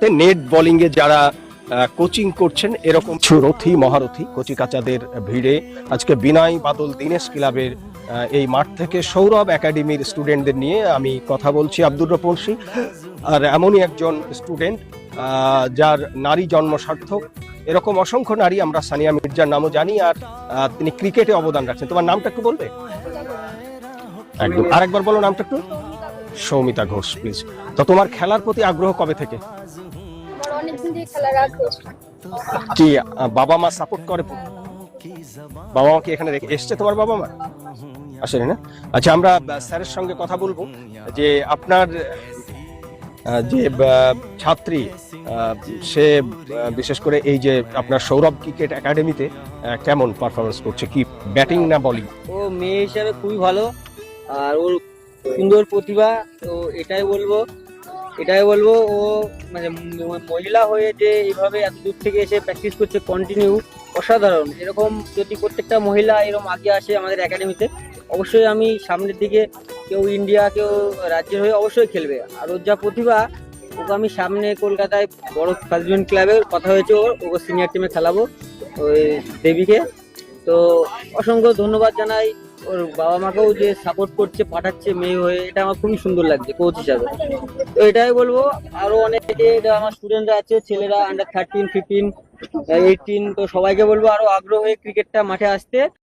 Net bowling এ যারা coaching করছেন এরকম রথী মহারথী কচিকাচাদের ভিড়ে আজকে বিনয় বাদল দীনেশ ক্লাবের এই মাঠ থেকে সৌরভ একাডেমির স্টুডেন্টদের নিয়ে আমি কথা বলছি। আব্দুর রপনসি আর এমনই একজন স্টুডেন্ট যার নারী জন্ম সার্থক। এরকম অসংখ্য নারী আমরা সানিয়া মির্জার নামও জানি, আর তিনি ক্রিকেটে অবদান রাখছেন। তোমার নামটা একটু বলবে? একদম, আরেকবার বলো নামটা একটু। সৌমিতা ঘোষ, প্লিজ। তো তোমার খেলার প্রতি আগ্রহ কবে থেকে? কি বাবা মা সাপোর্ট করে? বাবা মা কি এখানে রেখে এসছে? তোমার বাবা মা আসেনি না? আচ্ছা, আমরা স্যারের সঙ্গে কথা বলবো যে আপনার যে ছাত্রী সে বিশেষ করে এই যে আপনার সৌরভ ক্রিকেট একাডেমিতে কেমন পারফরমেন্স করছে, কি ব্যাটিং না বোলিং? ও মেয়ে হিসাবে খুবই ভালো, আর ওর সুন্দর প্রতিভা। তো এটাই বলবো ও মানে মহিলা হয়ে যে এইভাবে এত দূর থেকে এসে প্র্যাকটিস করছে কন্টিনিউ, অসাধারণ। এরকম যদি প্রত্যেকটা মহিলা এরকম আগে আসে আমাদের একাডেমিতে, অবশ্যই আমি সামনের দিকে কেউ ইন্ডিয়া কেউ রাজ্যের হয়ে অবশ্যই খেলবে। আর ওর যা প্রতিভা, ওকে আমি সামনে কলকাতায় বড় ফার্স্ট ক্লাবের কথা হয়েছে, ওকে সিনিয়র টিমে খেলাবো ওই দেবীকে। তো অসংখ্য ধন্যবাদ জানাই ওর বাবা মাকেও যে সাপোর্ট করছে, পাঠাচ্ছে মেয়ে হয়ে, এটা আমার খুবই সুন্দর লাগছে কোচ হিসাবে। তো এটাই বলবো, আরো অনেকে আমার স্টুডেন্টরা আছে, ছেলেরা আন্ডার 13, 15, 18, তো সবাইকে বলবো আরো আগ্রহ হয়ে ক্রিকেটটা মাঠে আসতে।